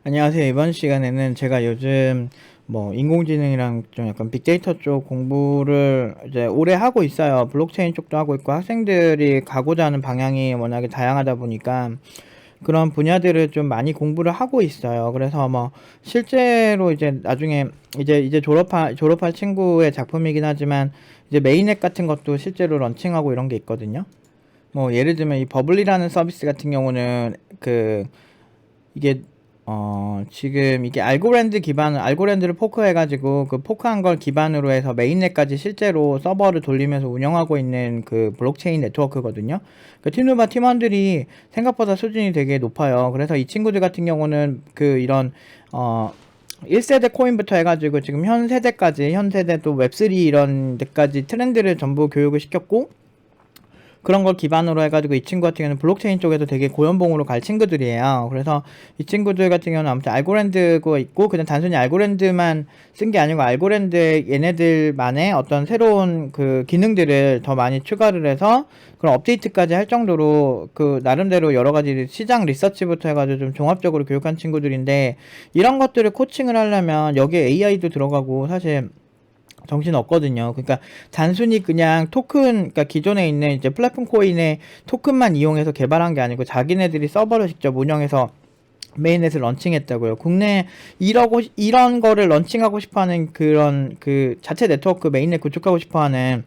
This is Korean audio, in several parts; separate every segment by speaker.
Speaker 1: 안녕하세요. 이번 시간에는 제가 요즘 인공지능이랑 좀 약간 빅데이터 쪽 공부를 이제 오래 하고 있어요. 블록체인 쪽도 하고 있고 학생들이 가고자 하는 방향이 워낙에 다양하다 보니까 그런 분야들을 좀 많이 공부를 하고 있어요. 그래서 실제로 이제 나중에 이제 졸업할 친구의 작품이긴 하지만 이제 메인앱 같은 것도 실제로 런칭하고 이런 게 있거든요. 예를 들면 이 버블리라는 서비스 같은 경우는 이게 지금 이게 알고랜드를 포크해가지고 그 포크한 걸 기반으로 해서 메인넷까지 실제로 서버를 돌리면서 운영하고 있는 그 블록체인 네트워크거든요. 그 티누바 팀원들이 생각보다 수준이 되게 높아요. 그래서 이 친구들 같은 경우는 이런 어 1세대 코인부터 해가지고 지금 현 세대 또 웹3 이런 데까지 트렌드를 전부 교육을 시켰고, 그런 걸 기반으로 해가지고 이 친구 같은 경우는 블록체인 쪽에도 되게 고연봉으로 갈 친구들이에요. 그래서 이 친구들 같은 경우는 아무튼 알고랜드가 있고, 그냥 단순히 알고랜드만 쓴 게 아니고 알고랜드에 얘네들만의 어떤 새로운 그 기능들을 더 많이 추가를 해서 그런 업데이트까지 할 정도로 그 나름대로 여러 가지 시장 리서치부터 해가지고 좀 종합적으로 교육한 친구들인데, 이런 것들을 코칭을 하려면 여기에 AI도 들어가고 사실 정신 없거든요. 그러니까 단순히 그냥 그러니까 기존에 있는 이제 플랫폼 코인의 토큰만 이용해서 개발한 게 아니고 자기네들이 서버를 직접 운영해서 메인넷을 런칭했다고요. 국내 이런 거를 런칭하고 싶어하는 그런 그 자체 네트워크 메인넷 구축하고 싶어하는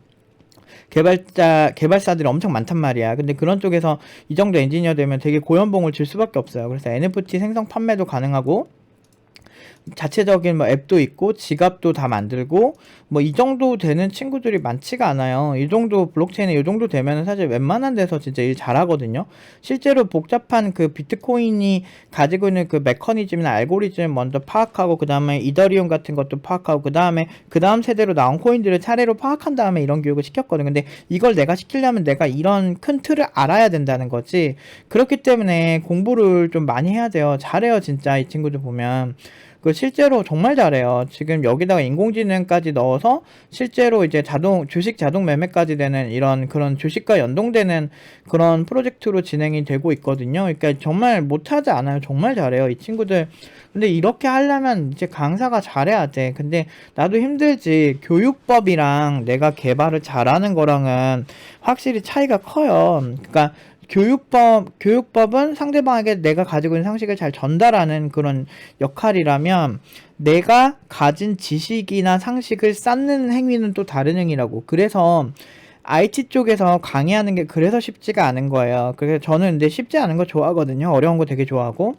Speaker 1: 개발사들이 엄청 많단 말이야. 근데 그런 쪽에서 이 정도 엔지니어 되면 되게 고연봉을 줄 수밖에 없어요. 그래서 NFT 생성 판매도 가능하고, 자체적인 앱도 있고 지갑도 다 만들고 이 정도 되는 친구들이 많지가 않아요. 이 정도 블록체인에 이 정도 되면은 사실 웬만한 데서 진짜 일 잘하거든요. 실제로 복잡한 그 비트코인이 가지고 있는 그 메커니즘이나 알고리즘 먼저 파악하고, 그 다음에 이더리움 같은 것도 파악하고, 그 다음 세대로 나온 코인들을 차례로 파악한 다음에 이런 교육을 시켰거든요. 근데 이걸 내가 시키려면 내가 이런 큰 틀을 알아야 된다는 거지. 그렇기 때문에 공부를 좀 많이 해야 돼요. 잘해요 진짜 이 친구들 보면. 실제로 정말 잘해요. 지금 여기다가 인공지능까지 넣어서 실제로 이제 주식 자동 매매까지 되는 이런 그런 주식과 연동되는 그런 프로젝트로 진행이 되고 있거든요. 그러니까 정말 못하지 않아요. 정말 잘해요, 이 친구들. 근데 이렇게 하려면 이제 강사가 잘해야 돼. 근데 나도 힘들지. 교육법이랑 내가 개발을 잘하는 거랑은 확실히 차이가 커요. 그러니까 교육법은 상대방에게 내가 가지고 있는 상식을 잘 전달하는 그런 역할이라면, 내가 가진 지식이나 상식을 쌓는 행위는 또 다른 행위라고. 그래서 IT 쪽에서 강의하는 게 그래서 쉽지가 않은 거예요. 그래서 저는 근데 쉽지 않은 거 좋아하거든요. 어려운 거 되게 좋아하고.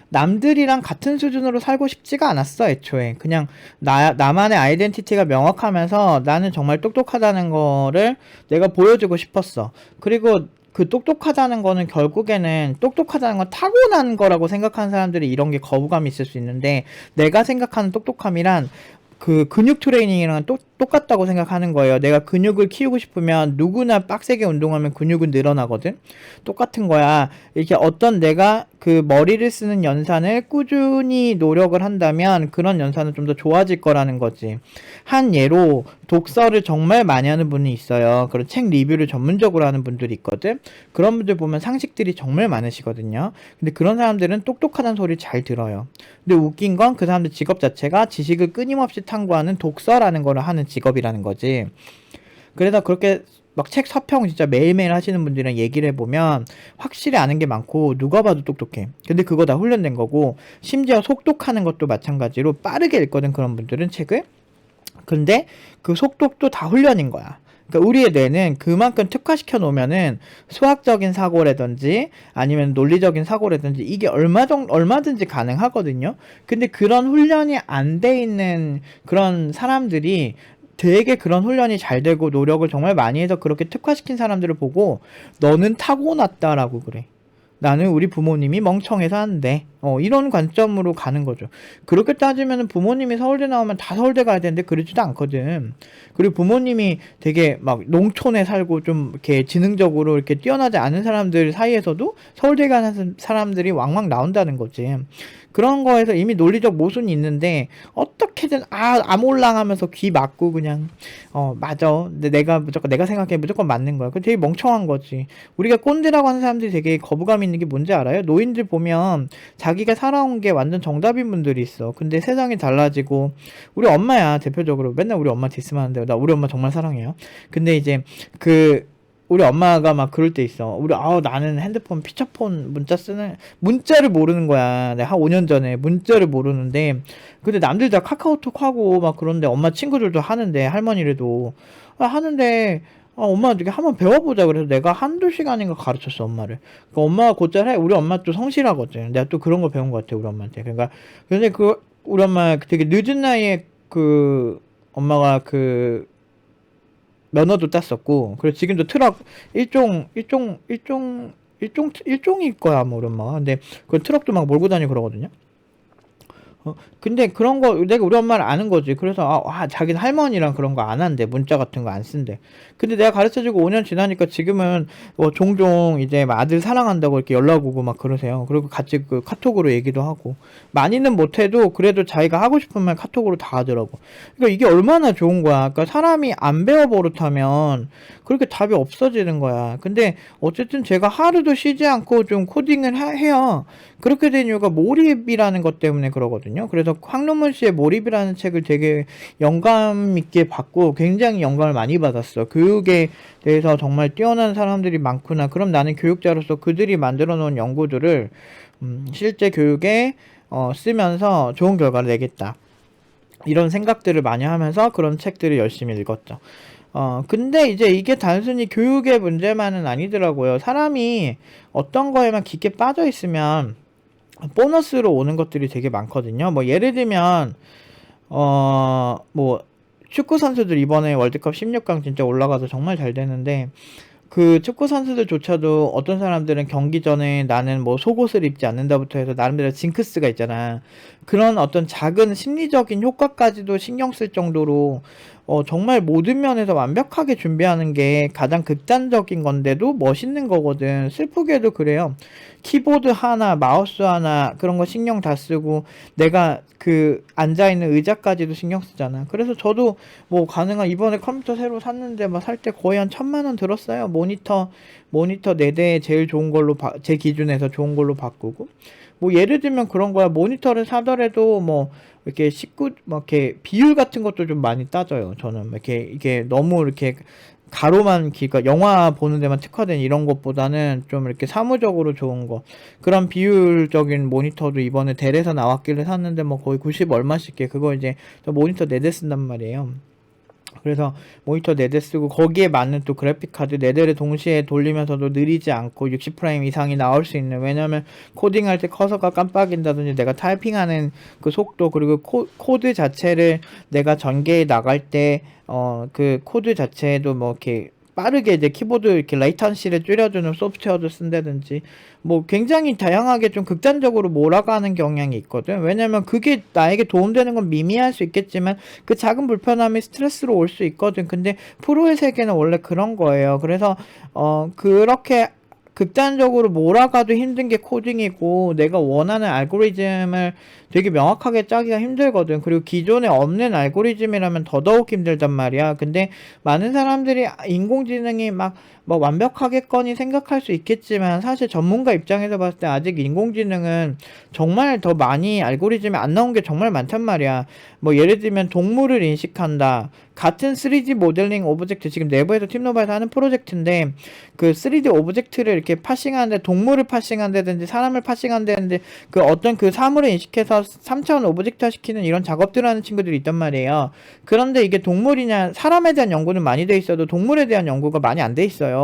Speaker 1: 남들이랑 같은 수준으로 살고 싶지가 않았어, 애초에. 그냥 나만의 아이덴티티가 명확하면서 나는 정말 똑똑하다는 거를 내가 보여주고 싶었어. 그리고 그 똑똑하다는 거는 결국에는 똑똑하다는 건 타고난 거라고 생각하는 사람들이 이런 게 거부감이 있을 수 있는데, 내가 생각하는 똑똑함이란 그 근육 트레이닝이랑 똑같다고 생각하는 거예요. 내가 근육을 키우고 싶으면 누구나 빡세게 운동하면 근육은 늘어나거든. 똑같은 거야. 이렇게 어떤 내가 그 머리를 쓰는 연산을 꾸준히 노력을 한다면 그런 연산은 좀 더 좋아질 거라는 거지. 한 예로 독서를 정말 많이 하는 분이 있어요. 그런 책 리뷰를 전문적으로 하는 분들이 있거든. 그런 분들 보면 상식들이 정말 많으시거든요. 근데 그런 사람들은 똑똑하다는 소리 잘 들어요. 근데 웃긴 건 그 사람들 직업 자체가 지식을 끊임없이 탐구하는 독서라는 거를 하는 직업이라는 거지. 그래서 그렇게 막 책 서평 진짜 매일매일 하시는 분들이랑 얘기를 해보면 확실히 아는 게 많고 누가 봐도 똑똑해. 근데 그거 다 훈련된 거고, 심지어 속독하는 것도 마찬가지로 빠르게 읽거든 그런 분들은 책을. 근데 그 속독도 다 훈련인 거야. 그러니까 우리의 뇌는 그만큼 특화시켜 놓으면은 수학적인 사고라든지 아니면 논리적인 사고라든지 이게 얼마든지 가능하거든요. 근데 그런 훈련이 안 돼 있는 그런 사람들이 되게 그런 훈련이 잘 되고 노력을 정말 많이 해서 그렇게 특화시킨 사람들을 보고 너는 타고났다라고 그래. 나는 우리 부모님이 멍청해서 한대. 이런 관점으로 가는 거죠. 그렇게 따지면 부모님이 서울대 나오면 다 서울대 가야 되는데 그러지도 않거든. 그리고 부모님이 되게 막 농촌에 살고 좀 이렇게 지능적으로 이렇게 뛰어나지 않은 사람들 사이에서도 서울대 가는 사람들이 왕왕 나온다는 거지. 그런 거에서 이미 논리적 모순이 있는데 어떻게든 아몰랑하면서 귀 막고 그냥 맞아. 근데 내가 생각해 무조건 맞는 거야. 그 되게 멍청한 거지. 우리가 꼰대라고 하는 사람들이 되게 거부감 있는 게 뭔지 알아요? 노인들 보면 자기가 살아온 게 완전 정답인 분들이 있어. 근데 세상이 달라지고 우리 엄마야 대표적으로 맨날 우리 엄마 디스하는데 나 우리 엄마 정말 사랑해요. 근데 이제 우리 엄마가 막 그럴 때 있어. 나는 핸드폰 피처폰 문자를 모르는 거야. 내가 한 5년 전에 문자를 모르는데, 근데 남들 다 카카오톡 하고 막 그런데 엄마 친구들도 하는데, 할머니래도. 하는데, 엄마 어떻게 한번 배워보자. 그래서 내가 한두 시간인가 가르쳤어, 엄마를. 그 엄마가 곧잘 해. 우리 엄마 또 성실하거든. 내가 또 그런 거 배운 것 같아, 우리 엄마한테. 그러니까, 근데 우리 엄마 되게 늦은 나이에 엄마가 면허도 땄었고, 그리고 지금도 트럭 일종일 거야, 뭐, 우리 엄마가. 근데 그 트럭도 막 몰고 다니고 그러거든요. 근데 그런 거 내가 우리 엄마를 아는 거지. 그래서 자기는 할머니랑 그런 거 안 한대. 문자 같은 거 안 쓴대. 근데 내가 가르쳐주고 5년 지나니까 지금은 종종 이제 막 아들 사랑한다고 이렇게 연락 오고 막 그러세요. 그리고 같이 그 카톡으로 얘기도 하고 많이는 못해도 그래도 자기가 하고 싶은 말 카톡으로 다 하더라고. 그러니까 이게 얼마나 좋은 거야. 그러니까 사람이 안 배워 버릇하면 그렇게 답이 없어지는 거야. 근데 어쨌든 제가 하루도 쉬지 않고 좀 코딩을 해요. 그렇게 된 이유가 몰입이라는 것 때문에 그러거든요. 그래서 황룡문 씨의 몰입이라는 책을 되게 영감 있게 받고 굉장히 영감을 많이 받았어. 교육에 대해서 정말 뛰어난 사람들이 많구나. 그럼 나는 교육자로서 그들이 만들어 놓은 연구들을 실제 교육에 쓰면서 좋은 결과를 내겠다. 이런 생각들을 많이 하면서 그런 책들을 열심히 읽었죠. 근데 이제 이게 단순히 교육의 문제만은 아니더라고요. 사람이 어떤 거에만 깊게 빠져 있으면 보너스로 오는 것들이 되게 많거든요. 뭐 예를 들면 뭐 축구 선수들 이번에 월드컵 16강 진짜 올라가서 정말 잘 되는데 그 축구 선수들조차도 어떤 사람들은 경기 전에 나는 뭐 속옷을 입지 않는다부터 해서 나름대로 징크스가 있잖아. 그런 어떤 작은 심리적인 효과까지도 신경 쓸 정도로 정말 모든 면에서 완벽하게 준비하는 게 가장 극단적인 건데도 멋있는 거거든. 슬프게도 그래요. 키보드 하나, 마우스 하나 그런 거 신경 다 쓰고 내가 앉아있는 의자까지도 신경 쓰잖아. 그래서 저도 뭐 가능한 이번에 컴퓨터 새로 샀는데 막 살 때 거의 한 1,000만 원 들었어요. 모니터 4대 제일 좋은 걸로 제 기준에서 좋은 걸로 바꾸고 뭐 예를 들면 그런 거야. 모니터를 사더라도 뭐 이렇게 이렇게 비율 같은 것도 좀 많이 따져요. 저는 이게 너무 이렇게 가로만 그러니까 영화 보는 데만 특화된 이런 것보다는 좀 이렇게 사무적으로 좋은 거 그런 비율적인 모니터도 이번에 델에서 나왔길래 샀는데 뭐 거의 90 얼마씩 그거 이제 저 모니터 4대 쓴단 말이에요. 그래서 모니터 4대 쓰고 거기에 맞는 또 그래픽 카드 4대를 동시에 돌리면서도 느리지 않고 60프레임 이상이 나올 수 있는 왜냐면 코딩할 때 커서가 깜빡인다든지 내가 타이핑하는 그 속도 그리고 코드 자체를 내가 전개해 나갈 때 그 코드 자체도 뭐 이렇게 빠르게 이제 키보드 이렇게 레이턴시를 줄여주는 소프트웨어도 쓴다든지 뭐 굉장히 다양하게 좀 극단적으로 몰아가는 경향이 있거든. 왜냐면 그게 나에게 도움되는 건 미미할 수 있겠지만 그 작은 불편함이 스트레스로 올 수 있거든. 근데 프로의 세계는 원래 그런 거예요. 그래서 그렇게 극단적으로 몰아가도 힘든 게 코딩이고 내가 원하는 알고리즘을 되게 명확하게 짜기가 힘들거든. 그리고 기존에 없는 알고리즘이라면 더더욱 힘들단 말이야. 근데 많은 사람들이 인공지능이 막 뭐 완벽하겠거니 생각할 수 있겠지만 사실 전문가 입장에서 봤을 때 아직 인공지능은 정말 더 많이 알고리즘이 안 나온 게 정말 많단 말이야. 뭐 예를 들면 동물을 인식한다. 같은 3D 모델링 오브젝트 지금 내부에서 팀노바에서 하는 프로젝트인데 그 3D 오브젝트를 이렇게 파싱하는데 동물을 파싱한다든지 사람을 파싱한다든지 그 어떤 그 사물을 인식해서 3차원 오브젝트화 시키는 이런 작업들을 하는 친구들이 있단 말이에요. 그런데 이게 동물이냐 사람에 대한 연구는 많이 돼 있어도 동물에 대한 연구가 많이 안 돼 있어요.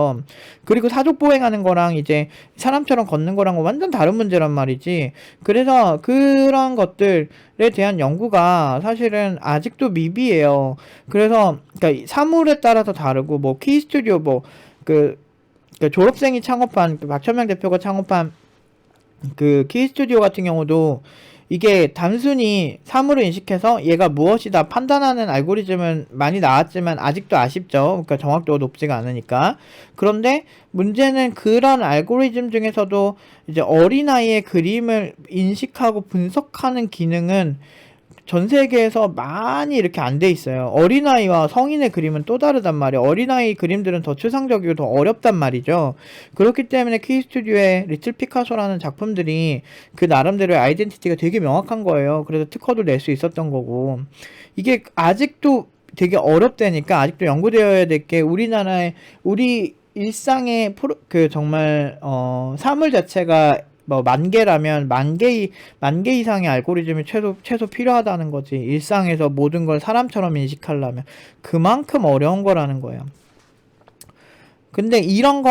Speaker 1: 그리고 사족 보행하는 거랑 이제 사람처럼 걷는 거랑 완전 다른 문제란 말이지. 그래서 그런 것들에 대한 연구가 사실은 아직도 미비해요. 그래서 그러니까 사물에 따라서 다르고 뭐 키스튜디오 그 졸업생이 창업한 박천명 대표가 창업한 그 키스튜디오 같은 경우도 이게 단순히 사물을 인식해서 얘가 무엇이다 판단하는 알고리즘은 많이 나왔지만 아직도 아쉽죠. 그러니까 정확도가 높지가 않으니까. 그런데 문제는 그런 알고리즘 중에서도 이제 어린아이의 그림을 인식하고 분석하는 기능은 전 세계에서 많이 이렇게 안 돼 있어요. 어린아이와 성인의 그림은 또 다르단 말이에요. 어린아이 그림들은 더 추상적이고 더 어렵단 말이죠. 그렇기 때문에 키스튜디오의 리틀 피카소라는 작품들이 그 나름대로의 아이덴티티가 되게 명확한 거예요. 그래서 특허도 낼 수 있었던 거고. 이게 아직도 되게 어렵다니까 아직도 연구되어야 될 게 우리나라의 우리 일상의 그 정말 사물 자체가 뭐 만 개라면 만 개 이상의 알고리즘이 최소 필요하다는 거지. 일상에서 모든 걸 사람처럼 인식하려면 그만큼 어려운 거라는 거예요. 근데 이런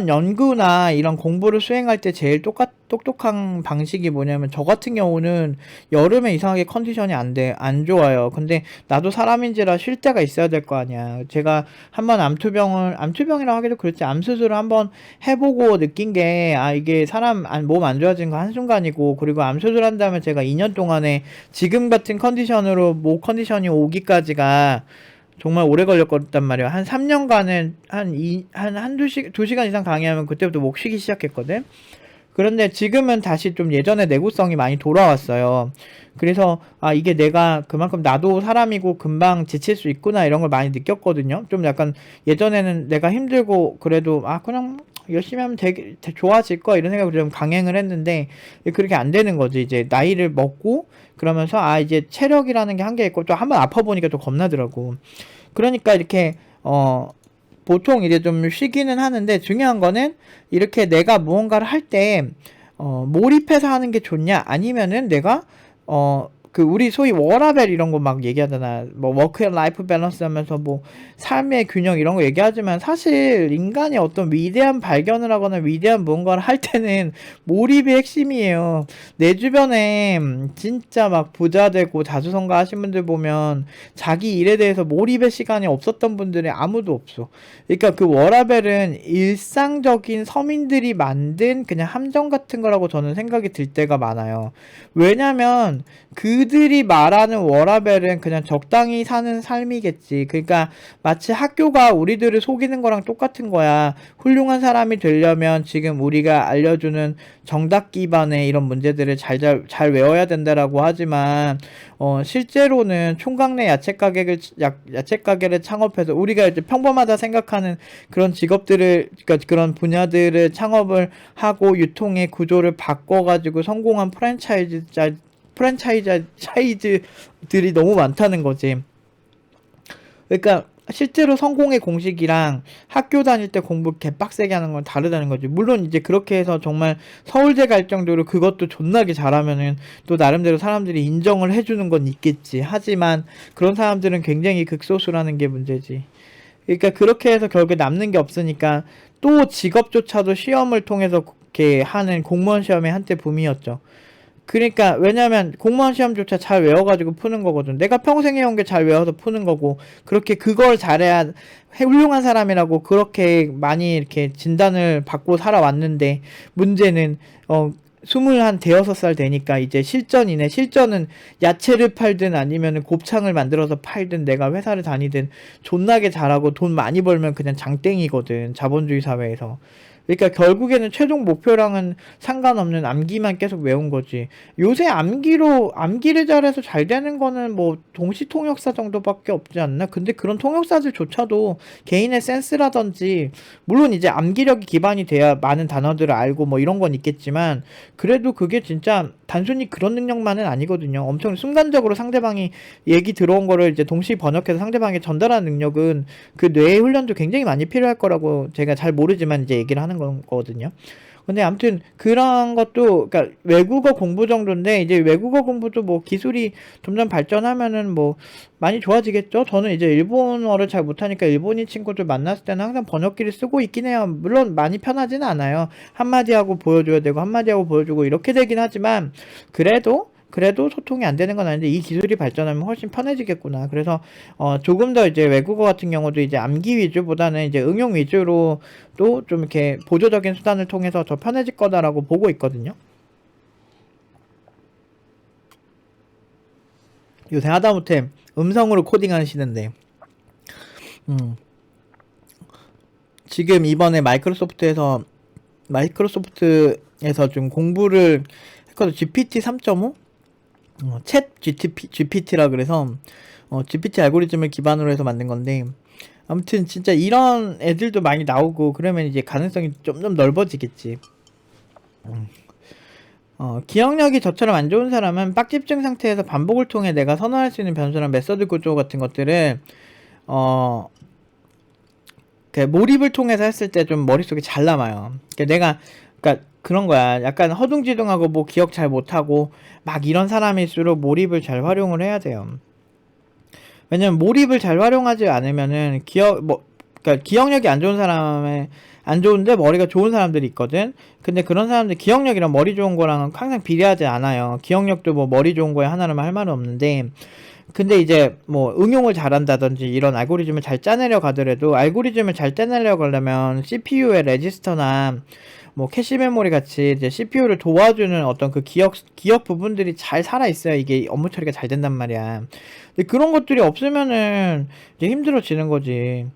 Speaker 1: 연구나 이런 공부를 수행할 때 제일 똑똑한 방식이 뭐냐면, 저 같은 경우는 여름에 이상하게 컨디션이 안 좋아요. 근데 나도 사람인지라 쉴 때가 있어야 될 거 아니야. 제가 한번 암투병이라고 하기도 그렇지, 암 수술을 한번 해보고 느낀 게, 이게 사람 몸 안 좋아진 거 한순간이고, 그리고 암 수술한 다음에 제가 2년 동안에 지금 같은 컨디션으로 목 컨디션이 오기까지가 정말 오래 걸렸단 말이야. 한 3년간은 한두 시간 이상 강의하면 그때부터 목 쉬기 시작했거든. 그런데 지금은 다시 좀 예전의 내구성이 많이 돌아왔어요. 그래서 이게 내가 그만큼 나도 사람이고 금방 지칠 수 있구나 이런 걸 많이 느꼈거든요. 좀 약간 예전에는 내가 힘들고 그래도 그냥 열심히 하면 되게 좋아질 거 이런 생각으로 좀 강행을 했는데, 그렇게 안 되는 거지. 이제 나이를 먹고 그러면서 이제 체력이라는 게 한계 있고, 또 한번 아파 보니까 또 겁나더라고. 그러니까 이렇게 보통 이제 좀 쉬기는 하는데, 중요한 거는 이렇게 내가 무언가를 할 때 몰입해서 하는 게 좋냐, 아니면은 내가 그 우리 소위 워라밸 이런 거 막 얘기하잖아. 뭐 워크 앤 라이프 밸런스 하면서 뭐 삶의 균형 이런 거 얘기하지만, 사실 인간이 어떤 위대한 발견을 하거나 위대한 무언가를 할 때는 몰입이 핵심이에요. 내 주변에 진짜 막 부자 되고 다수성가 하신 분들 보면 자기 일에 대해서 몰입의 시간이 없었던 분들이 아무도 없어. 그러니까 그 워라밸은 일상적인 서민들이 만든 그냥 함정 같은 거라고 저는 생각이 들 때가 많아요. 왜냐면 그들이 말하는 워라밸은 그냥 적당히 사는 삶이겠지. 그러니까 마치 학교가 우리들을 속이는 거랑 똑같은 거야. 훌륭한 사람이 되려면 지금 우리가 알려주는 정답 기반의 이런 문제들을 잘 외워야 된다라고 하지만, 실제로는 총각 내 야채 가게를 창업해서 우리가 이제 평범하다 생각하는 그런 직업들을, 그러니까 그런 분야들을 창업을 하고 유통의 구조를 바꿔가지고 성공한 프랜차이즈들이 너무 많다는 거지. 그러니까 실제로 성공의 공식이랑 학교 다닐 때 공부 개빡세게 하는 건 다르다는 거지. 물론 이제 그렇게 해서 정말 서울대 갈 정도로 그것도 존나게 잘하면은 또 나름대로 사람들이 인정을 해주는 건 있겠지. 하지만 그런 사람들은 굉장히 극소수라는 게 문제지. 그러니까 그렇게 해서 결국에 남는 게 없으니까 또 직업조차도 시험을 통해서 이렇게 하는 공무원 시험의 한때 붐이었죠. 그러니까 왜냐면 공무원 시험조차 잘 외워가지고 푸는 거거든. 내가 평생 해온 게 잘 외워서 푸는 거고, 그렇게 그걸 잘해야 훌륭한 사람이라고 그렇게 많이 이렇게 진단을 받고 살아왔는데, 문제는 26살 되니까 이제 실전이네. 실전은 야채를 팔든 아니면 곱창을 만들어서 팔든 내가 회사를 다니든 존나게 잘하고 돈 많이 벌면 그냥 장땡이거든, 자본주의 사회에서. 그러니까 결국에는 최종 목표랑은 상관없는 암기만 계속 외운 거지. 요새 암기를 잘해서 잘 되는 거는 뭐 동시 통역사 정도밖에 없지 않나? 근데 그런 통역사들조차도 개인의 센스라든지, 물론 이제 암기력이 기반이 돼야 많은 단어들을 알고 뭐 이런 건 있겠지만, 그래도 그게 진짜 단순히 그런 능력만은 아니거든요. 엄청 순간적으로 상대방이 얘기 들어온 거를 이제 동시 번역해서 상대방에게 전달하는 능력은 그 뇌의 훈련도 굉장히 많이 필요할 거라고 제가 잘 모르지만 이제 얘기를 하는 거거든요. 근데 아무튼 그런 것도, 그러니까 외국어 공부 정도인데, 이제 외국어 공부도 뭐 기술이 점점 발전하면은 뭐 많이 좋아지겠죠. 저는 이제 일본어를 잘 못하니까 일본인 친구들 만났을 때는 항상 번역기를 쓰고 있긴 해요. 물론 많이 편하지는 않아요. 한마디 하고 보여줘야 되고 한마디 하고 보여주고 이렇게 되긴 하지만, 그래도 소통이 안 되는 건 아닌데, 이 기술이 발전하면 훨씬 편해지겠구나. 그래서 조금 더 이제 외국어 같은 경우도 이제 암기 위주보다는 이제 응용 위주로 또 좀 이렇게 보조적인 수단을 통해서 더 편해질 거다라고 보고 있거든요. 요새 하다못해 음성으로 코딩하는 시대인데, 음, 지금 이번에 마이크로소프트에서 좀 공부를 했거든. GPT 3.5? 챗 GPT라 그래서, GPT 알고리즘을 기반으로 해서 만든 건데, 아무튼 진짜 이런 애들도 많이 나오고, 그러면 이제 가능성이 좀 넓어지겠지. 기억력이 저처럼 안 좋은 사람은 빡집중 상태에서 반복을 통해 내가 선호할 수 있는 변수랑 메서드 구조 같은 것들을, 어, 몰입을 통해서 했을 때 좀 머릿속에 잘 남아요. 그러니까 그런 거야. 약간 허둥지둥하고 뭐 기억 잘 못하고 막 이런 사람일수록 몰입을 잘 활용을 해야 돼요. 왜냐면 몰입을 잘 활용하지 않으면은 그러니까 기억력이 안 좋은데 머리가 좋은 사람들이 있거든. 근데 그런 사람들 기억력이랑 머리 좋은 거랑은 항상 비례하지 않아요. 기억력도 뭐 머리 좋은 거에 하나로만 할 말은 없는데, 근데 이제 뭐 응용을 잘한다든지 이런 알고리즘을 잘 짜내려 가더라도, 알고리즘을 잘 짜내려 가려면 CPU의 레지스터나 뭐 캐시 메모리 같이 이제 CPU를 도와주는 어떤 그 기억 부분들이 잘 살아 있어야 이게 업무 처리가 잘 된단 말이야. 근데 그런 것들이 없으면은 이제 힘들어지는 거지.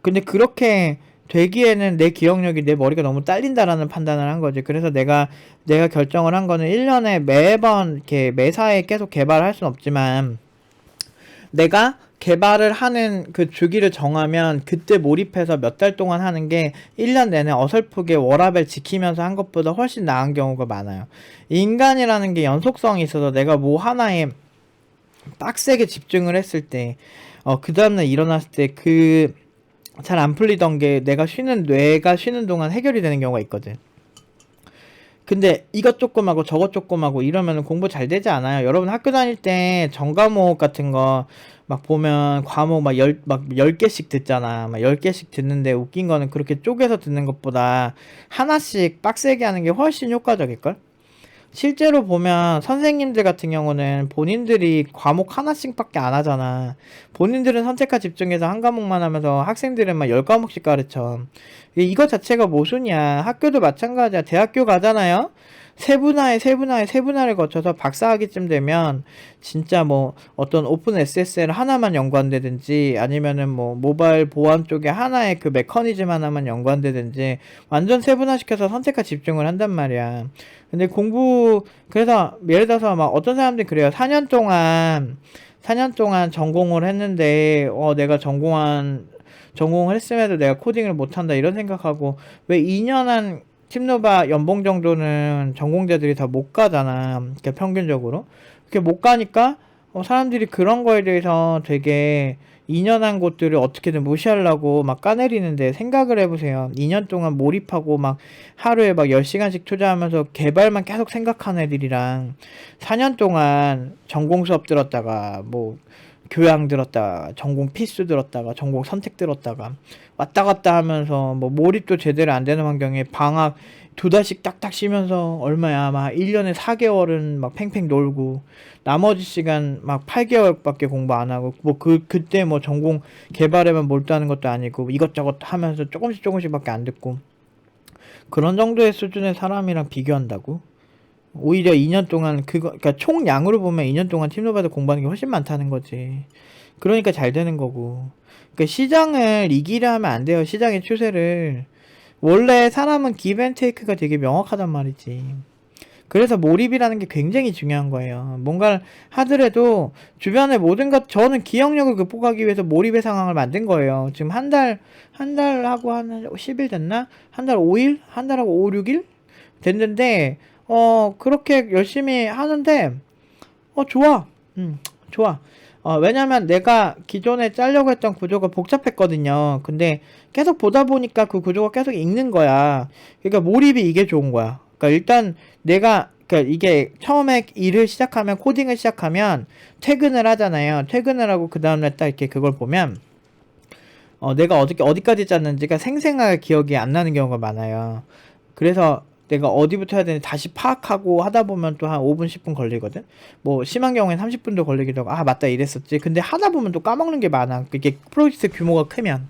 Speaker 1: 근데 그렇게 되기에는 내 기억력이, 내 머리가 너무 딸린다라는 판단을 한 거지. 그래서 내가 결정을 한 거는 1년에 매번 이렇게 매사에 계속 개발할 순 없지만, 내가 개발을 하는 그 주기를 정하면 그때 몰입해서 몇 달 동안 하는 게 1년 내내 어설프게 워라밸 지키면서 한 것보다 훨씬 나은 경우가 많아요. 인간이라는 게 연속성이 있어서 내가 뭐 하나에 빡세게 집중을 했을 때, 그 다음날 일어났을 때 잘 안 풀리던 게 뇌가 쉬는 동안 해결이 되는 경우가 있거든. 근데 이것 조금 하고 저것 조금 하고 이러면 공부 잘 되지 않아요. 여러분 학교 다닐 때 전과목 같은 거 막 보면 과목 막 10개씩 듣잖아. 막 10개씩 듣는데 웃긴 거는 그렇게 쪼개서 듣는 것보다 하나씩 빡세게 하는 게 훨씬 효과적일걸? 실제로 보면 선생님들 같은 경우는 본인들이 과목 하나씩밖에 안 하잖아. 본인들은 선택과 집중해서 한 과목만 하면서 학생들은 막 10과목씩 가르쳐. 이거 자체가 모순이야. 학교도 마찬가지야. 대학교 가잖아요? 세분화를 거쳐서 박사학위쯤 되면 진짜 뭐 어떤 오픈 SSL 하나만 연구한다든지, 아니면은 뭐 모바일 보안 쪽에 하나의 그 메커니즘 하나만 연구한다든지, 완전 세분화시켜서 선택과 집중을 한단 말이야. 근데 그래서 예를 들어서 막 어떤 사람들이 그래요. 4년 동안 전공을 했는데, 내가 전공을 했음에도 내가 코딩을 못한다 이런 생각하고, 왜 2년 한 팀노바 연봉 정도는 전공자들이 다 못 가잖아. 그러니까 평균적으로. 그렇게 못 가니까, 사람들이 그런 거에 대해서 되게 2년 한 곳들을 어떻게든 무시하려고 막 까내리는데, 생각을 해보세요. 2년 동안 몰입하고 막 하루에 막 10시간씩 투자하면서 개발만 계속 생각하는 애들이랑, 4년 동안 전공 수업 들었다가 뭐 교양 들었다가 전공 필수 들었다가 전공 선택 들었다가 왔다 갔다 하면서 뭐 몰입도 제대로 안 되는 환경에 방학 2달씩 딱딱 쉬면서 얼마야 막 1년에 4개월은 막 팽팽 놀고, 나머지 시간 막 8개월밖에 공부 안 하고, 뭐 그때 뭐 전공 개발에만 몰두하는 것도 아니고 이것저것 하면서 조금씩밖에 안 듣고, 그런 정도의 수준의 사람이랑 비교한다고? 오히려 2년 동안 그러니까 총량으로 보면 2년 동안 팀노바드 공부하는 게 훨씬 많다는 거지. 그러니까 잘 되는 거고. 그러니까 시장을 이기려 하면 안 돼요. 시장의 추세를. 원래 사람은 기브 앤 테이크가 되게 명확하단 말이지. 그래서 몰입이라는 게 굉장히 중요한 거예요. 뭔가를 하더라도 주변의 모든 저는 기억력을 극복하기 위해서 몰입의 상황을 만든 거예요. 지금 한 달 하고 한 10일 됐나? 한 달 5일? 한 달하고 5, 6일? 됐는데, 그렇게 열심히 하는데, 좋아. 좋아. 왜냐면 내가 기존에 짜려고 했던 구조가 복잡했거든요. 근데 계속 보다 보니까 그 구조가 계속 읽는 거야. 그러니까 몰입이 이게 좋은 거야. 그러니까 일단 그러니까 이게 처음에 코딩을 시작하면 퇴근을 하잖아요. 퇴근을 하고 그 다음날 딱 이렇게 그걸 보면, 내가 어디까지 짰는지가 생생하게 기억이 안 나는 경우가 많아요. 그래서 내가 어디부터 해야 되는지 다시 파악하고 하다 보면 또 한 5분, 10분 걸리거든? 뭐, 심한 경우엔 30분도 걸리기도 하고, 맞다, 이랬었지. 근데 하다 보면 또 까먹는 게 많아. 이게 프로젝트 규모가 크면.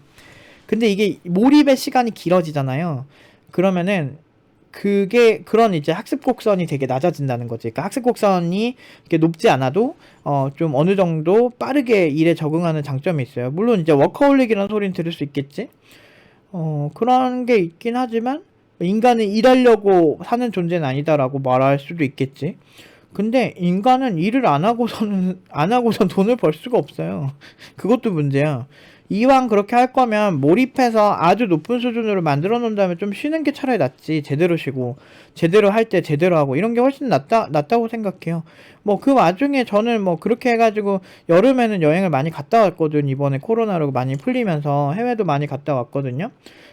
Speaker 1: 근데 이게 몰입의 시간이 길어지잖아요. 그러면은 그게 그런 이제 학습 곡선이 되게 낮아진다는 거지. 그러니까 학습 곡선이 이렇게 높지 않아도 좀 어느 정도 빠르게 일에 적응하는 장점이 있어요. 물론 이제 워커홀릭이라는 소리는 들을 수 있겠지. 그런 게 있긴 하지만 인간은 일하려고 사는 존재는 아니다라고 말할 수도 있겠지. 근데 인간은 일을 안 하고선 돈을 벌 수가 없어요. 그것도 문제야. 이왕 그렇게 할 거면 몰입해서 아주 높은 수준으로 만들어 놓은 다음에 좀 쉬는 게 차라리 낫지. 제대로 쉬고 제대로 할 때 제대로 하고 이런 게 훨씬 낫다고 생각해요. 뭐 그 와중에 저는 뭐 그렇게 해가지고 여름에는 여행을 많이 갔다 왔거든. 이번에 코로나로 많이 풀리면서 해외도 많이 갔다 왔거든요.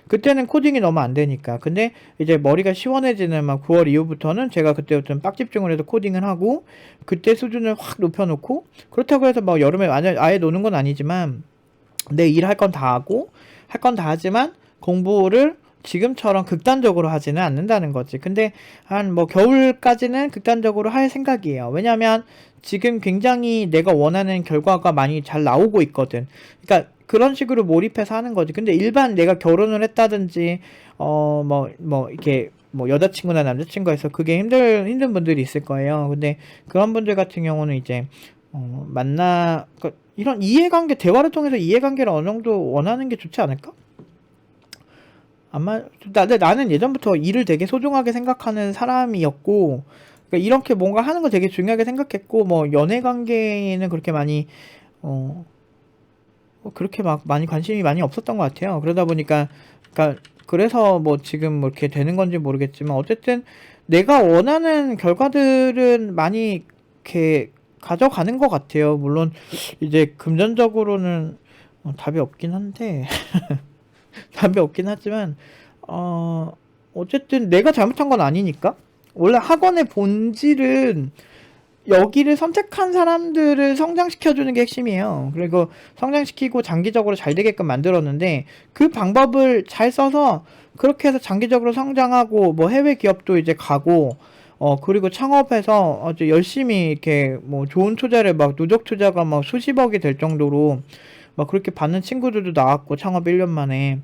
Speaker 1: 그때는 코딩이 너무 안 되니까. 근데 이제 머리가 시원해지는 막 9월 이후부터는 제가 그때부터 좀 빡집중을 해서 코딩을 하고 그때 수준을 확 높여놓고, 그렇다고 해서 막 여름에 아예 노는 건 아니지만 내 일 할 건 다 하고 할 건 다 하지만 공부를 지금처럼 극단적으로 하지는 않는다는 거지. 근데 한 뭐 겨울까지는 극단적으로 할 생각이에요. 왜냐면 지금 굉장히 내가 원하는 결과가 많이 잘 나오고 있거든. 그러니까 그런 식으로 몰입해서 하는 거지. 근데 일반 내가 결혼을 했다든지 이렇게 뭐 여자친구나 남자친구가 있어 그게 힘든 분들이 있을 거예요. 근데 그런 분들 같은 경우는 이제 그러니까 이런 이해관계, 대화를 통해서 이해관계를 어느 정도 원하는 게 좋지 않을까? 아마 나는 예전부터 일을 되게 소중하게 생각하는 사람이었고, 그러니까 이렇게 뭔가 하는 거 되게 중요하게 생각했고, 뭐 연애 관계에는 그렇게 많이 그렇게 막 많이 관심이 많이 없었던 것 같아요. 그러다 보니까 그러니까 그래서 뭐 지금 뭐 이렇게 되는 건지 모르겠지만 어쨌든 내가 원하는 결과들은 많이 이렇게 가져가는 것 같아요. 물론 이제 금전적으로는 답이 없긴 한데 답이 없긴 하지만 어쨌든 내가 잘못한 건 아니니까. 원래 학원의 본질은 여기를 선택한 사람들을 성장시켜주는 게 핵심이에요. 그리고 성장시키고 장기적으로 잘 되게끔 만들었는데 그 방법을 잘 써서 그렇게 해서 장기적으로 성장하고 뭐 해외 기업도 이제 가고 그리고 창업해서 아주 열심히 이렇게 뭐 좋은 투자를 막 누적 투자가 막 수십억이 될 정도로 막 그렇게 받는 친구들도 나왔고 창업 1년 만에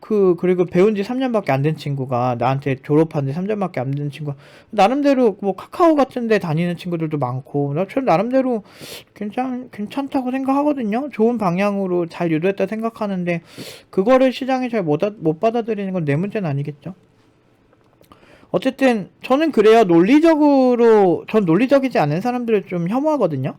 Speaker 1: 그리고 배운 지 3년밖에 안 된 친구가 나한테 졸업한 지 3년밖에 안 된 친구가 나름대로 뭐 카카오 같은 데 다니는 친구들도 많고 저 나름대로 괜찮다고 생각하거든요. 좋은 방향으로 잘 유도했다 생각하는데 그거를 시장이 잘 못 받아들이는 건 내 문제는 아니겠죠. 어쨌든 저는 그래요. 전 논리적이지 않은 사람들을 좀 혐오하거든요.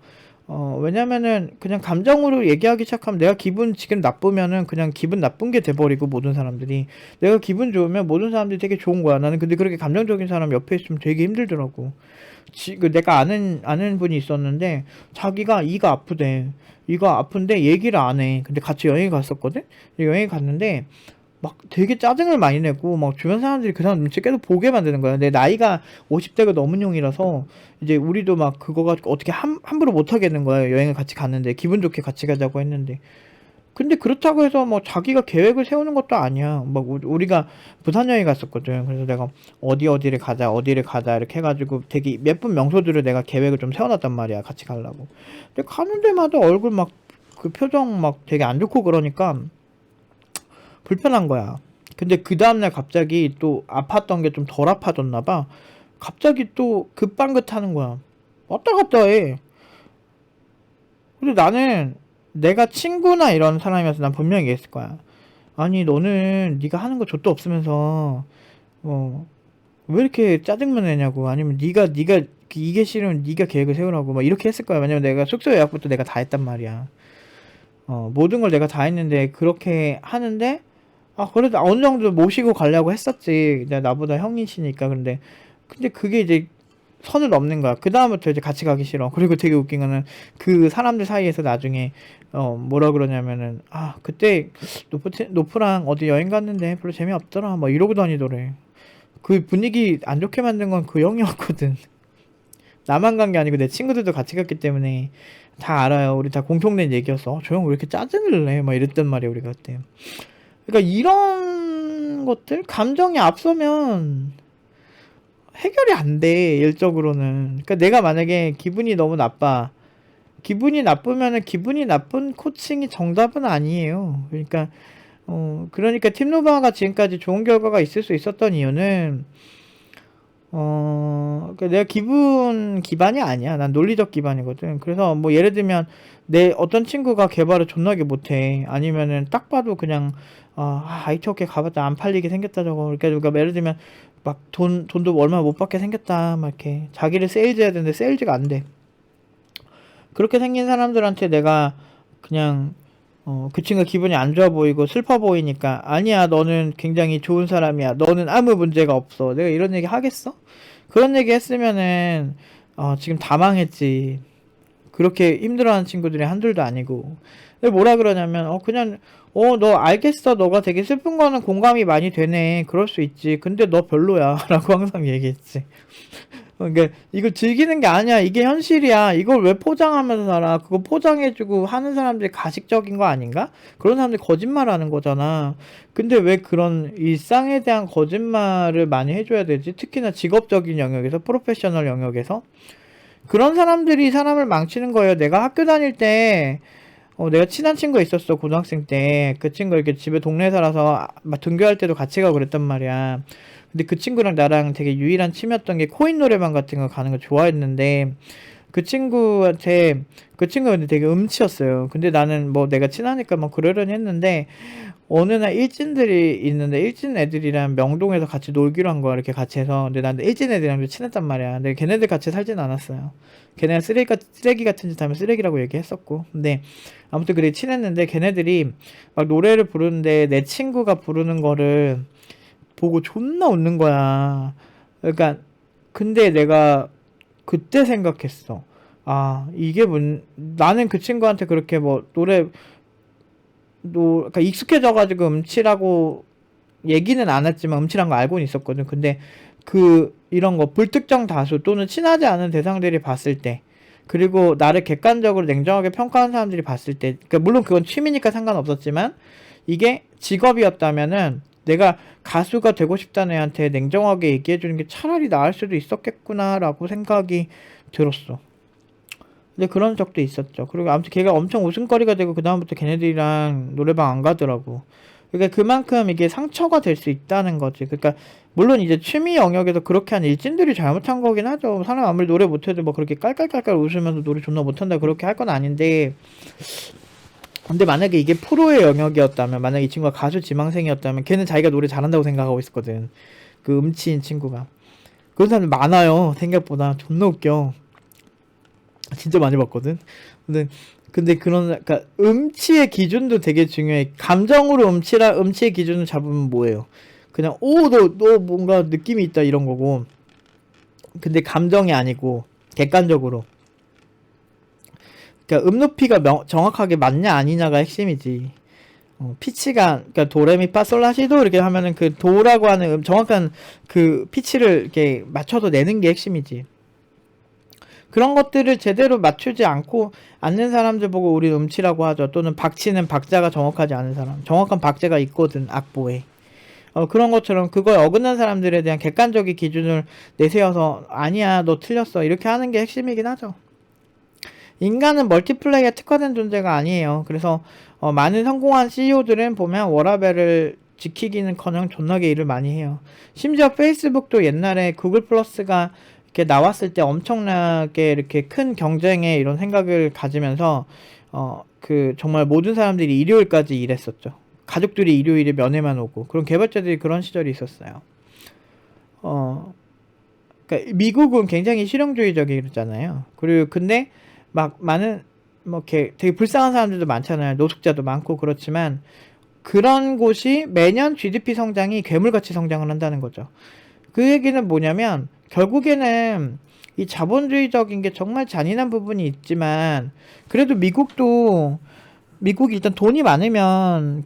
Speaker 1: 왜냐면은 그냥 감정으로 얘기하기 시작하면 내가 기분 지금 나쁘면은 그냥 기분 나쁜 게 돼버리고 모든 사람들이 내가 기분 좋으면 모든 사람들이 되게 좋은 거야. 나는 근데 그렇게 감정적인 사람 옆에 있으면 되게 힘들더라고. 내가 아는 분이 있었는데 자기가 이가 아프대. 이가 아픈데 얘기를 안 해. 근데 같이 여행 갔었거든? 여행 갔는데 막 되게 짜증을 많이 내고 막 주변 사람들이 그 사람 눈치 계속 보게 만드는 거야. 내 나이가 50대가 넘은 용이라서 이제 우리도 막 그거 가지고 어떻게 함부로 못 하겠는 거야. 여행을 같이 갔는데 기분 좋게 같이 가자고 했는데. 근데 그렇다고 해서 뭐 자기가 계획을 세우는 것도 아니야. 막 우리가 부산 여행 갔었거든. 그래서 내가 어디를 가자 이렇게 해가지고 되게 예쁜 명소들을 내가 계획을 좀 세워놨단 말이야. 같이 가려고. 근데 가는 데마다 얼굴 막 그 표정 막 되게 안 좋고 그러니까 불편한 거야. 근데 그 다음날 갑자기 또 아팠던 게 좀 덜 아파졌나 봐. 갑자기 또 급방긋하는 거야. 왔다 갔다 해. 근데 나는 내가 친구나 이런 사람이어서 난 분명히 얘기했을 거야. 아니 너는 네가 하는 거 좆도 없으면서 왜 이렇게 짜증만 내냐고. 아니면 네가 이게 싫으면 네가 계획을 세우라고 막 이렇게 했을 거야. 왜냐면 내가 숙소 예약부터 내가 다 했단 말이야. 모든 걸 내가 다 했는데 그렇게 하는데 그래도 어느 정도 모시고 가려고 했었지. 나보다 형이시니까. 근데 그게 이제 선을 넘는 거야. 그 다음부터 이제 같이 가기 싫어. 그리고 되게 웃긴 거는 그 사람들 사이에서 나중에 뭐라 그러냐면은 그때 노프랑 어디 여행 갔는데 별로 재미없더라 막 이러고 다니더래. 그 분위기 안 좋게 만든 건 그 형이었거든. 나만 간 게 아니고 내 친구들도 같이 갔기 때문에 다 알아요. 우리 다 공통된 얘기였어. 저 형 왜 이렇게 짜증을 내? 막 이랬단 말이야 우리가 그때. 그러니까 이런 것들 감정이 앞서면 해결이 안 돼, 일적으로는. 그러니까 내가 만약에 기분이 너무 나빠. 기분이 나쁘면은 기분이 나쁜 코칭이 정답은 아니에요. 그러니까 그러니까 팀노바가 지금까지 좋은 결과가 있을 수 있었던 이유는 그러니까 내가 기분 기반이 아니야. 난 논리적 기반이거든. 그래서 뭐 예를 들면 내 어떤 친구가 개발을 존나게 못해. 아니면은 딱 봐도 그냥 IT 업계 가봤자 안 팔리게 생겼다 저거. 그러니까 예를 들면 막 돈도 얼마 못 받게 생겼다. 막 이렇게 자기를 세일즈해야 되는데 세일즈가 안 돼. 그렇게 생긴 사람들한테 내가 그냥 그 친구 기분이 안 좋아 보이고 슬퍼 보이니까 아니야 너는 굉장히 좋은 사람이야 너는 아무 문제가 없어 내가 이런 얘기 하겠어? 그런 얘기 했으면은 지금 다 망했지. 그렇게 힘들어하는 친구들이 한둘도 아니고. 근데 뭐라 그러냐면 그냥 너 알겠어 너가 되게 슬픈 거는 공감이 많이 되네 그럴 수 있지 근데 너 별로야 라고 항상 얘기했지. 그러니까 이거 즐기는 게 아니야. 이게 현실이야. 이걸 왜 포장하면서 살아? 그거 포장해주고 하는 사람들이 가식적인 거 아닌가? 그런 사람들이 거짓말하는 거잖아. 근데 왜 그런 일상에 대한 거짓말을 많이 해줘야 되지? 특히나 직업적인 영역에서, 프로페셔널 영역에서 그런 사람들이 사람을 망치는 거예요. 내가 학교 다닐 때 내가 친한 친구가 있었어 고등학생 때. 그 친구 이렇게 집에 동네에 살아서 막 등교할 때도 같이 가고 그랬단 말이야. 근데 그 친구랑 나랑 되게 유일한 취미였던 게 코인 노래방 같은 거 가는 거 좋아했는데 그 친구한테 그 친구가 근데 되게 음치였어요. 근데 나는 뭐 내가 친하니까 뭐 그러려니 했는데 어느 날 일진들이 있는데 일진 애들이랑 명동에서 같이 놀기로 한 거야. 이렇게 같이 해서. 근데 난 일진 애들이랑 친했단 말이야. 근데 걔네들 같이 살진 않았어요. 걔네가 쓰레기 같은 짓 하면 쓰레기라고 얘기했었고. 근데 아무튼 그래 친했는데 걔네들이 막 노래를 부르는데 내 친구가 부르는 거를 보고 존나 웃는 거야. 그러니까 근데 내가 그때 생각했어. 이게 나는 그 친구한테 그렇게 뭐 그러니까 익숙해져가지고 음치라고 얘기는 안 했지만 음치란 거 알고는 있었거든. 근데 이런 거 불특정 다수 또는 친하지 않은 대상들이 봤을 때 그리고 나를 객관적으로 냉정하게 평가하는 사람들이 봤을 때 그러니까 물론 그건 취미니까 상관없었지만 이게 직업이었다면은 내가 가수가 되고 싶다는 애한테 냉정하게 얘기해주는 게 차라리 나을 수도 있었겠구나라고 생각이 들었어. 근데 그런 적도 있었죠. 그리고 아무튼 걔가 엄청 웃음거리가 되고 그다음부터 걔네들이랑 노래방 안 가더라고. 그러니까 그만큼 이게 상처가 될 수 있다는 거지. 그러니까 물론 이제 취미 영역에서 그렇게 한 일진들이 잘못한 거긴 하죠. 사람 아무리 노래 못해도 뭐 그렇게 깔깔깔깔 웃으면서 노래 존나 못한다 그렇게 할 건 아닌데 근데 만약에 이게 프로의 영역이었다면 만약에 이 친구가 가수 지망생이었다면 걔는 자기가 노래 잘한다고 생각하고 있었거든. 그 음치인 친구가. 그런 사람들 많아요. 생각보다 존나 웃겨. 진짜 많이 봤거든. 근데 그러니까 음치의 기준도 되게 중요해. 감정으로 음치의 기준을 잡으면 뭐예요? 그냥 너 뭔가 느낌이 있다 이런 거고. 근데 감정이 아니고 객관적으로. 그러니까 음높이가 정확하게 맞냐 아니냐가 핵심이지. 피치가 그러니까 도레미파솔라시도 이렇게 하면은 그 도라고 하는 정확한 그 피치를 이렇게 맞춰서 내는 게 핵심이지. 그런 것들을 제대로 맞추지 않는 사람들 보고 우리 음치라고 하죠. 또는 박치는 박자가 정확하지 않은 사람. 정확한 박자가 있거든 악보에. 그런 것처럼 그거에 어긋난 사람들에 대한 객관적인 기준을 내세워서 아니야 너 틀렸어 이렇게 하는 게 핵심이긴 하죠. 인간은 멀티플레이에 특화된 존재가 아니에요. 그래서 많은 성공한 CEO들은 보면 워라밸을 지키기는커녕 존나게 일을 많이 해요. 심지어 페이스북도 옛날에 구글 플러스가 이렇게 나왔을 때 엄청나게 이렇게 큰 경쟁에 이런 생각을 가지면서 정말 모든 사람들이 일요일까지 일했었죠. 가족들이 일요일에 면회만 오고 그런 개발자들이 그런 시절이 있었어요. 그러니까 미국은 굉장히 실용주의적이잖아요. 그리고 근데 막 많은 뭐 이렇게 되게 불쌍한 사람들도 많잖아요. 노숙자도 많고 그렇지만 그런 곳이 매년 GDP 성장이 괴물같이 성장을 한다는 거죠. 그 얘기는 뭐냐면 결국에는 이 자본주의적인 게 정말 잔인한 부분이 있지만 그래도 미국이 일단 돈이 많으면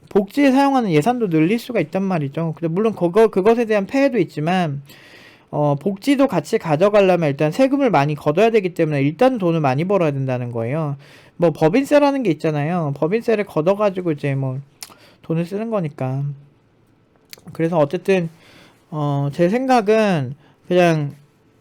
Speaker 1: 복지에 사용하는 예산도 늘릴 수가 있단 말이죠. 근데 물론 그것에 대한 폐해도 있지만 복지도 같이 가져가려면 일단 세금을 많이 걷어야 되기 때문에 일단 돈을 많이 벌어야 된다는 거예요. 뭐 법인세라는 게 있잖아요. 법인세를 걷어가지고 이제 뭐 돈을 쓰는 거니까. 그래서 어쨌든 제 생각은 그냥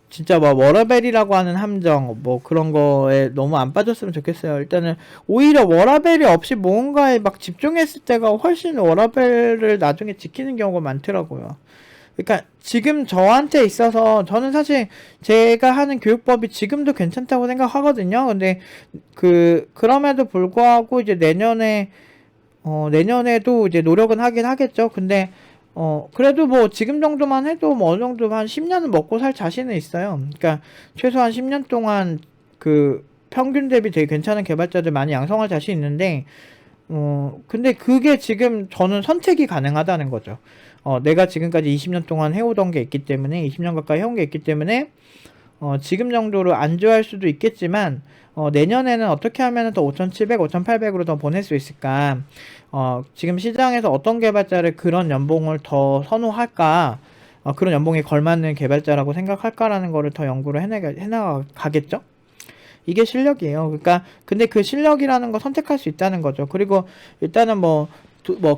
Speaker 1: 진짜 뭐 워라벨이라고 하는 함정 뭐 그런 거에 너무 안 빠졌으면 좋겠어요. 일단은 오히려 워라벨이 없이 뭔가에 막 집중했을 때가 훨씬 워라벨을 나중에 지키는 경우가 많더라고요. 그러니까 지금 저한테 있어서 저는 사실 제가 하는 교육법이 지금도 괜찮다고 생각하거든요. 근데 그럼에도 불구하고 이제 내년에도 이제 노력은 하긴 하겠죠. 근데 그래도 뭐 지금 정도만 해도 뭐 어느 정도 한 10년은 먹고 살 자신은 있어요. 그러니까 최소한 10년 동안 그 평균 대비 되게 괜찮은 개발자들 많이 양성할 자신 있는데, 근데 그게 지금 저는 선택이 가능하다는 거죠. 내가 지금까지 20년 동안 해오던 게 있기 때문에, 20년 가까이 해온 게 있기 때문에, 지금 정도로 안 좋아할 수도 있겠지만, 내년에는 어떻게 하면 더 5,700, 5,800으로 더 보낼 수 있을까? 지금 시장에서 어떤 개발자를 그런 연봉을 더 선호할까? 그런 연봉에 걸맞는 개발자라고 생각할까라는 거를 더 연구를 해나가겠죠? 이게 실력이에요. 그러니까 근데 그 실력이라는 거 선택할 수 있다는 거죠. 그리고 일단은 뭐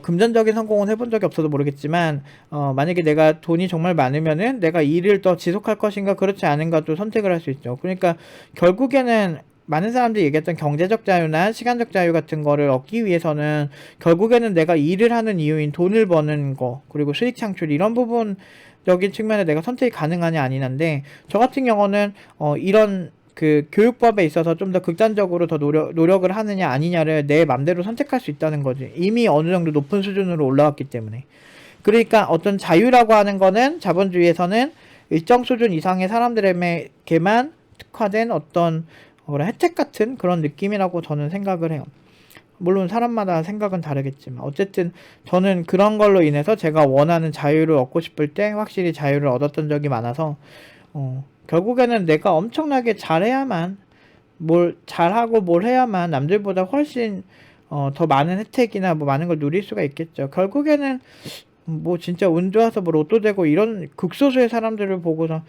Speaker 1: 금전적인 성공은 해본 적이 없어도 모르겠지만, 만약에 내가 돈이 정말 많으면은 내가 일을 더 지속할 것인가 그렇지 않은가도 선택을 할 수 있죠. 그러니까 결국에는 많은 사람들이 얘기했던 경제적 자유나 시간적 자유 같은 거를 얻기 위해서는 결국에는 내가 일을 하는 이유인 돈을 버는 거, 그리고 수익 창출 이런 부분적인 측면에 내가 선택이 가능하냐 아니냐인데, 저 같은 경우는 이런 그 교육법에 있어서 좀 더 극단적으로 더 노력을 하느냐 아니냐를 내 맘대로 선택할 수 있다는 거지. 이미 어느 정도 높은 수준으로 올라왔기 때문에. 그러니까 어떤 자유라고 하는 거는 자본주의에서는 일정 수준 이상의 사람들에게만 특화된 어떤 혜택 같은 그런 느낌이라고 저는 생각을 해요. 물론 사람마다 생각은 다르겠지만 어쨌든 저는 그런 걸로 인해서 제가 원하는 자유를 얻고 싶을 때 확실히 자유를 얻었던 적이 많아서, 결국에는 내가 엄청나게 잘해야만, 뭘 잘하고 뭘 해야만 남들보다 훨씬 더 많은 혜택이나 뭐 많은 걸 누릴 수가 있겠죠. 결국에는 뭐 진짜 운 좋아서 뭐 로또 되고 이런 극소수의 사람들을 보고서,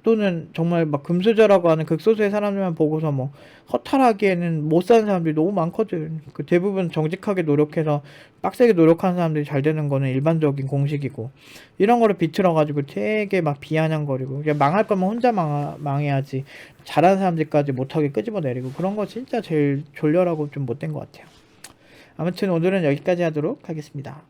Speaker 1: 또는 정말 막 금수저라고 하는 극소수의 사람들만 보고서 뭐 허탈하기에는 못 사는 사람들이 너무 많거든. 그 대부분 정직하게 노력해서 빡세게 노력하는 사람들이 잘 되는 거는 일반적인 공식이고, 이런 거를 비틀어 가지고 되게 막 비아냥거리고, 그냥 망할 거면 혼자 망해야지 잘하는 사람들까지 못하게 끄집어내리고, 그런 거 진짜 제일 졸렬하고 좀 못된 것 같아요. 아무튼 오늘은 여기까지 하도록 하겠습니다.